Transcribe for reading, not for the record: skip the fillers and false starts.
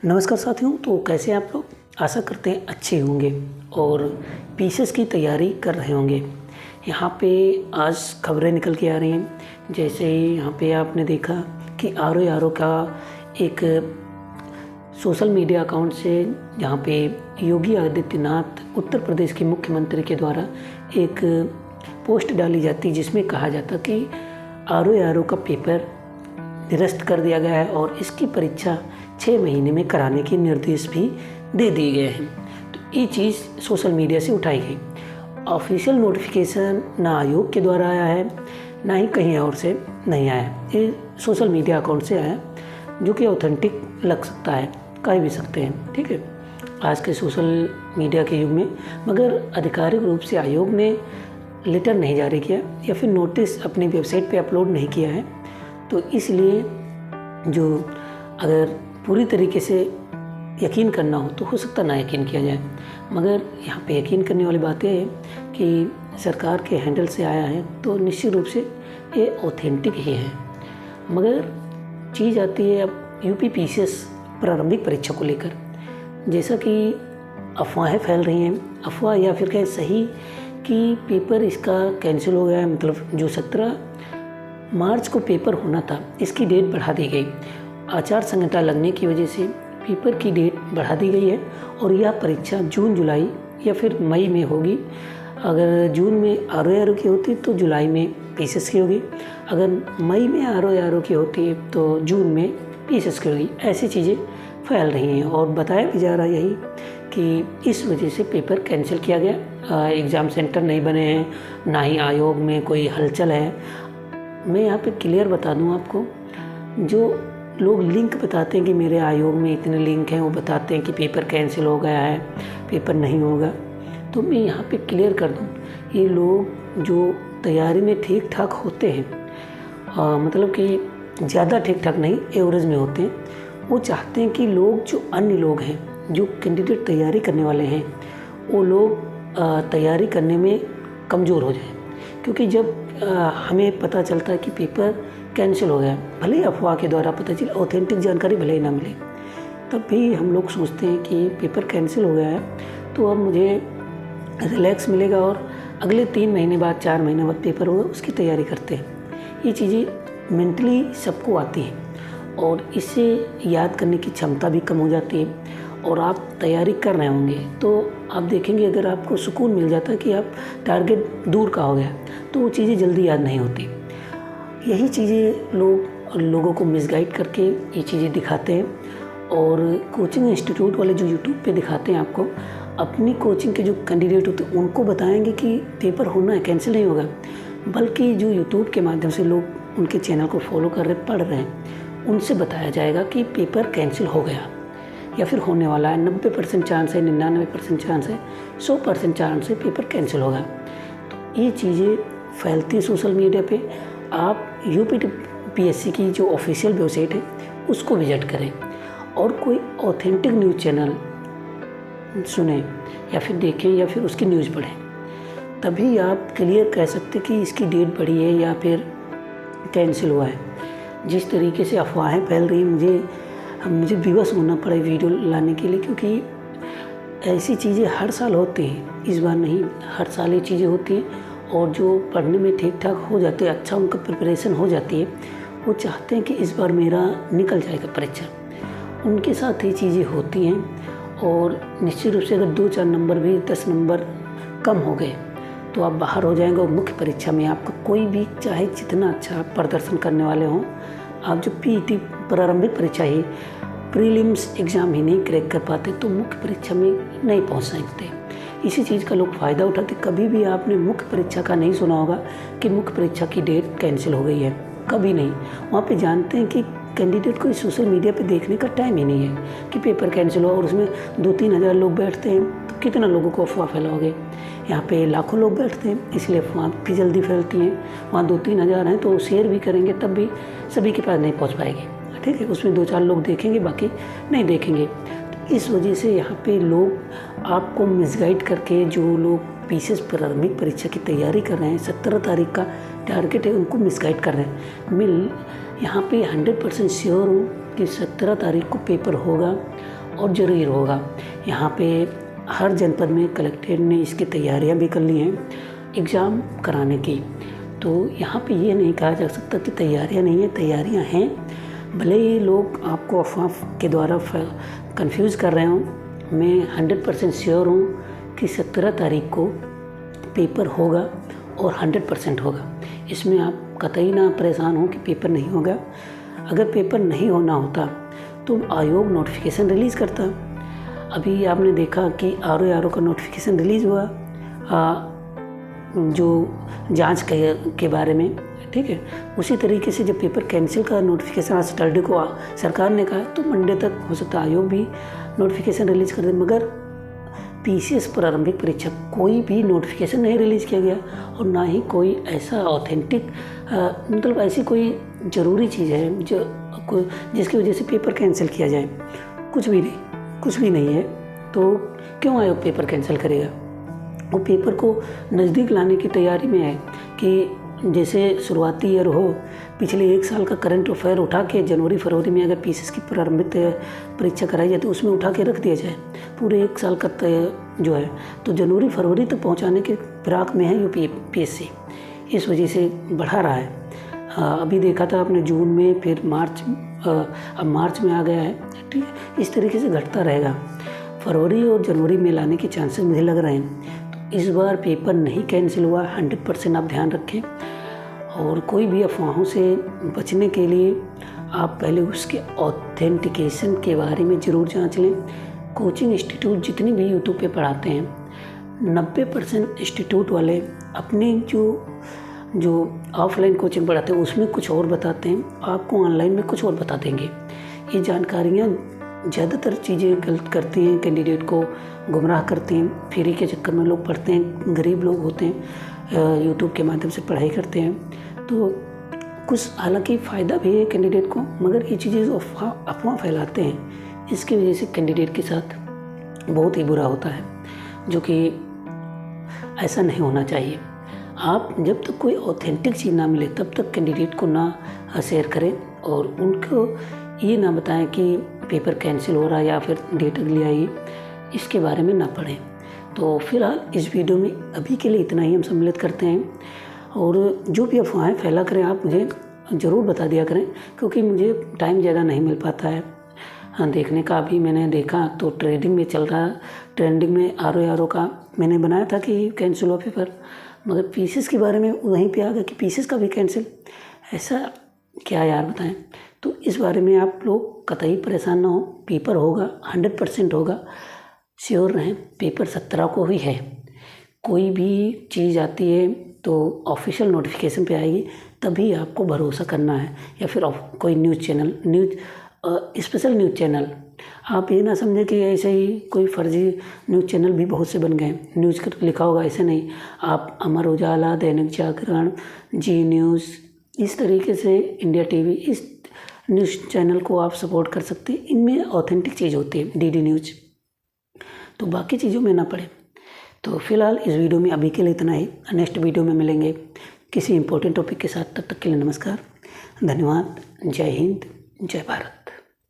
नमस्कार साथियों। तो कैसे हैं आप लोग? आशा करते हैं अच्छे होंगे और पीसीएस की तैयारी कर रहे होंगे। यहाँ पे आज खबरें निकल के आ रही हैं। जैसे यहाँ पे आपने देखा कि आर का एक सोशल मीडिया अकाउंट से जहाँ पे योगी आदित्यनाथ उत्तर प्रदेश के मुख्यमंत्री के द्वारा एक पोस्ट डाली जाती जिसमें कहा जाता कि आर का पेपर निरस्त कर दिया गया है और इसकी परीक्षा 6 महीने में कराने के निर्देश भी दे दिए गए हैं। तो ये चीज़ सोशल मीडिया से उठाई गई। ऑफिशियल नोटिफिकेशन ना आयोग के द्वारा आया है, ना ही कहीं और से नहीं आया। ये सोशल मीडिया अकाउंट से आया, जो कि ऑथेंटिक लग सकता है, कह भी सकते हैं। ठीक है, आज के सोशल मीडिया के युग में। मगर आधिकारिक रूप से आयोग ने लेटर नहीं जारी किया या फिर नोटिस अपनी वेबसाइट पे अपलोड नहीं किया है। तो इसलिए जो अगर पूरी तरीके से यकीन करना हो सकता ना यकीन किया जाए। मगर यहाँ पे यकीन करने वाली बात यह है कि सरकार के हैंडल से आया है तो निश्चित रूप से ये ऑथेंटिक ही है। मगर चीज़ आती है अब यूपी पीसीएस प्रारंभिक परीक्षा को लेकर। जैसा कि अफवाहें फैल रही हैं, अफवाह या फिर कहें सही कि पेपर इसका कैंसिल हो गया है। मतलब जो 17 मार्च को पेपर होना था, इसकी डेट बढ़ा दी गई। आचार संहिता लगने की वजह से पेपर की डेट बढ़ा दी गई है और यह परीक्षा जून जुलाई या फिर मई में होगी। अगर जून में आर की होती तो जुलाई में पीसीएस की होगी। अगर मई में आर की होती है तो जून में पीसीएस की होगी। ऐसी चीज़ें फैल रही हैं और बताया भी जा रहा है यही कि इस वजह से पेपर कैंसिल किया गया। एग्ज़ाम सेंटर नहीं बने हैं, ना ही आयोग में कोई हलचल है। मैं यहाँ पे क्लियर बता दूँ आपको, जो लोग लिंक बताते हैं कि मेरे आयोग में इतने लिंक हैं, वो बताते हैं कि पेपर कैंसिल हो गया है, पेपर नहीं होगा। तो मैं यहाँ पे क्लियर कर दूँ, ये लोग जो तैयारी में ठीक ठाक होते हैं, मतलब कि ज़्यादा ठीक ठाक नहीं, एवरेज में होते हैं, वो चाहते हैं कि लोग जो अन्य लोग हैं, जो कैंडिडेट तैयारी करने वाले हैं, वो लोग तैयारी करने में कमज़ोर हो जाए। क्योंकि जब हमें पता चलता है कि पेपर कैंसिल हो गया, भले ही अफवाह के द्वारा पता चले, ऑथेंटिक जानकारी भले ही ना मिले, तब भी हम लोग सोचते हैं कि पेपर कैंसिल हो गया है तो अब मुझे रिलैक्स मिलेगा और अगले 3 महीने बाद 4 महीने बाद पेपर होगा, उसकी तैयारी करते हैं। ये चीज़ें मेंटली सबको आती हैं और इससे याद करने की क्षमता भी कम हो जाती है। और आप तैयारी कर रहे होंगे तो आप देखेंगे, अगर आपको सुकून मिल जाता है कि आप टारगेट दूर का हो गया, तो वो चीज़ें जल्दी याद नहीं होती। यही चीज़ें लोगों को मिसगाइड करके ये चीज़ें दिखाते हैं। और कोचिंग इंस्टीट्यूट वाले जो यूट्यूब पे दिखाते हैं आपको, अपनी कोचिंग के जो कैंडिडेट होते हैं उनको बताएंगे कि पेपर होना है, कैंसिल नहीं होगा। बल्कि जो यूट्यूब के माध्यम से लोग उनके चैनल को फॉलो कर रहे, पढ़ रहे हैं, उनसे बताया जाएगा कि पेपर कैंसिल हो गया या फिर होने वाला है। 90% चांस है, 99% चांस है, 100% चांस है पेपर कैंसिल होगा। तो ये चीज़ें फैलती है सोशल मीडिया पे। आप यूपीपीएससी की जो ऑफिशियल वेबसाइट है उसको विजिट करें और कोई ऑथेंटिक न्यूज़ चैनल सुने या फिर देखें या फिर उसकी न्यूज़ पढ़ें, तभी आप क्लियर कह सकते कि इसकी डेट बढ़ी है या फिर कैंसिल हुआ है। जिस तरीके से अफवाहें फैल रही, मुझे विवश होना पड़ा वीडियो लाने के लिए, क्योंकि ऐसी चीज़ें हर साल होती हैं, इस बार नहीं, हर साल ये चीज़ें होती हैं। और जो पढ़ने में ठीक ठाक हो जाते हैं, अच्छा उनका प्रिपरेशन हो जाती है, वो चाहते हैं कि इस बार मेरा निकल जाएगा परीक्षा। उनके साथ ये चीज़ें होती हैं और निश्चित रूप से अगर 2-4 नंबर भी 10 नंबर कम हो गए तो आप बाहर हो जाएंगे। और मुख्य परीक्षा में आपका कोई भी, चाहे जितना अच्छा प्रदर्शन करने वाले हों, आप जो पीईटी प्रारंभिक परीक्षा ही, प्रीलिम्स एग्ज़ाम ही नहीं क्रैक कर पाते तो मुख्य परीक्षा में नहीं पहुंच सकते। इसी चीज़ का लोग फ़ायदा उठाते। कभी भी आपने मुख्य परीक्षा का नहीं सुना होगा कि मुख्य परीक्षा की डेट कैंसिल हो गई है, कभी नहीं। वहाँ पे जानते हैं कि कैंडिडेट को सोशल मीडिया पे देखने का टाइम ही नहीं है कि पेपर कैंसिल हो, और उसमें 2-3 हज़ार लोग बैठते हैं तो कितना लोगों को अफवाह फैलाओगे। यहाँ पे लाखों लोग बैठते हैं, इसलिए अफवाह भी जल्दी फैलती हैं। वहाँ 2-3 हज़ार हैं तो शेयर भी करेंगे, तब भी सभी के पास नहीं पहुँच पाएगी। ठीक है, उसमें 2-4 लोग देखेंगे, बाकी नहीं देखेंगे। तो इस वजह से यहाँ पे लोग आपको मिसगाइड करके, जो लोग पीसीएस प्रारंभिक परीक्षा की तैयारी कर रहे हैं, 17 तारीख का टारगेट है, उनको मिसगाइड कर रहे हैं। मैं यहाँ पे 100% श्योर हूँ कि 17 तारीख को पेपर होगा और ज़रूर होगा। यहाँ पे हर जनपद में कलेक्ट्रेट ने इसकी तैयारियाँ भी कर ली हैं एग्ज़ाम कराने की। तो यहाँ पे ये नहीं कहा जा सकता कि तैयारियाँ नहीं है, तैयारियाँ हैं। भले ही लोग आपको अफवाह के द्वारा कंफ्यूज कर रहे हों, मैं 100% श्योर हूँ कि 17 तारीख को पेपर होगा और 100% होगा। इसमें आप कतई ना परेशान हो कि पेपर नहीं होगा। अगर पेपर नहीं होना होता तो आयोग नोटिफिकेशन रिलीज़ करता। अभी आपने देखा कि आर का नोटिफिकेशन रिलीज़ हुआ जो जांच के बारे में, ठीक है। उसी तरीके से जब पेपर कैंसिल का नोटिफिकेशन आज सैटरडे को सरकार ने कहा तो मंडे तक हो सकता है आयोग भी नोटिफिकेशन रिलीज़ कर दे। मगर पीसीएस प्रारंभिक परीक्षा कोई भी नोटिफिकेशन नहीं रिलीज़ किया गया और ना ही कोई ऐसा ऑथेंटिक मतलब ऐसी कोई ज़रूरी चीज़ है जो जिसकी वजह से पेपर कैंसिल किया जाए। कुछ भी नहीं है। तो क्यों आयोग पेपर कैंसिल करेगा? वो पेपर को नज़दीक लाने की तैयारी में है कि जैसे शुरुआती ईयर हो, पिछले 1 साल का करंट अफेयर उठा के जनवरी फरवरी में अगर पीसीएस की प्रारंभिक परीक्षा कराई जाए तो उसमें उठा के रख दिया जाए पूरे 1 साल का जो है, तो जनवरी फरवरी तक पहुंचाने के फिराक में है यूपीएससी। इस वजह से बढ़ा रहा है। अभी देखा था आपने जून में, फिर मार्च, अब मार्च में आ गया है, ठीक है। इस तरीके से घटता रहेगा। फरवरी और जनवरी में लाने के चांसेस मुझे लग रहे हैं। तो इस बार पेपर नहीं कैंसिल हुआ, 100% आप ध्यान रखें। और कोई भी अफवाहों से बचने के लिए आप पहले उसके ऑथेंटिकेशन के बारे में ज़रूर जांच लें। कोचिंग इंस्टीट्यूट जितने भी यूट्यूब पे पढ़ाते हैं, 90% इंस्टीट्यूट वाले अपने जो ऑफलाइन कोचिंग पढ़ाते हैं उसमें कुछ और बताते हैं, आपको ऑनलाइन में कुछ और बता देंगे। ये जानकारियाँ ज़्यादातर चीज़ें गलत करती हैं, कैंडिडेट को गुमराह करते हैं। फ्री के चक्कर में लोग पढ़ते हैं, गरीब लोग होते हैं, यूट्यूब के माध्यम से पढ़ाई करते हैं। तो कुछ हालांकि फ़ायदा भी है कैंडिडेट को, मगर ये चीज़ें अफवाह फैलाते हैं, इसकी वजह से कैंडिडेट के साथ बहुत ही बुरा होता है, जो कि ऐसा नहीं होना चाहिए। आप जब तक कोई ऑथेंटिक चीज़ ना मिले तब तक कैंडिडेट को ना शेयर करें और उनको ये ना बताएं कि पेपर कैंसिल हो रहा है या फिर डेट अगली आई, इसके बारे में ना पढ़ें। तो फिलहाल इस वीडियो में अभी के लिए इतना ही हम सम्मिलित करते हैं। और जो भी अफवाहें फैला करें आप मुझे ज़रूर बता दिया करें, क्योंकि मुझे टाइम ज़्यादा नहीं मिल पाता है देखने का। अभी मैंने देखा तो ट्रेंडिंग में चल रहा, ट्रेंडिंग में आर का मैंने बनाया था कि कैंसिल हुआ पेपर, मगर पीसीएस के बारे में वहीं पे आ गया कि पीसीएस का भी कैंसिल। ऐसा क्या यार बताएं। तो इस बारे में आप लोग कतई परेशान ना हो, पेपर होगा, 100% होगा, श्योर रहें। पेपर 17 को ही है। कोई भी चीज़ आती है तो ऑफिशियल नोटिफिकेशन पे आएगी, तभी आपको भरोसा करना है। या फिर कोई स्पेशल न्यूज़ चैनल, आप ये ना समझें कि ऐसे ही कोई फर्जी न्यूज़ चैनल भी बहुत से बन गए। न्यूज़ का लिखा होगा, ऐसे नहीं। आप अमर उजाला, दैनिक जागरण, जी न्यूज़, इस तरीके से इंडिया टीवी, इस न्यूज़ चैनल को आप सपोर्ट कर सकते हैं। इनमें ऑथेंटिक चीज़ होती है, डीडी न्यूज़। तो बाकी चीज़ों में ना पड़े। तो फिलहाल इस वीडियो में अभी के लिए इतना ही। नेक्स्ट वीडियो में मिलेंगे किसी इंपॉर्टेंट टॉपिक के साथ। तब तक के लिए नमस्कार, धन्यवाद, जय हिंद, जय भारत।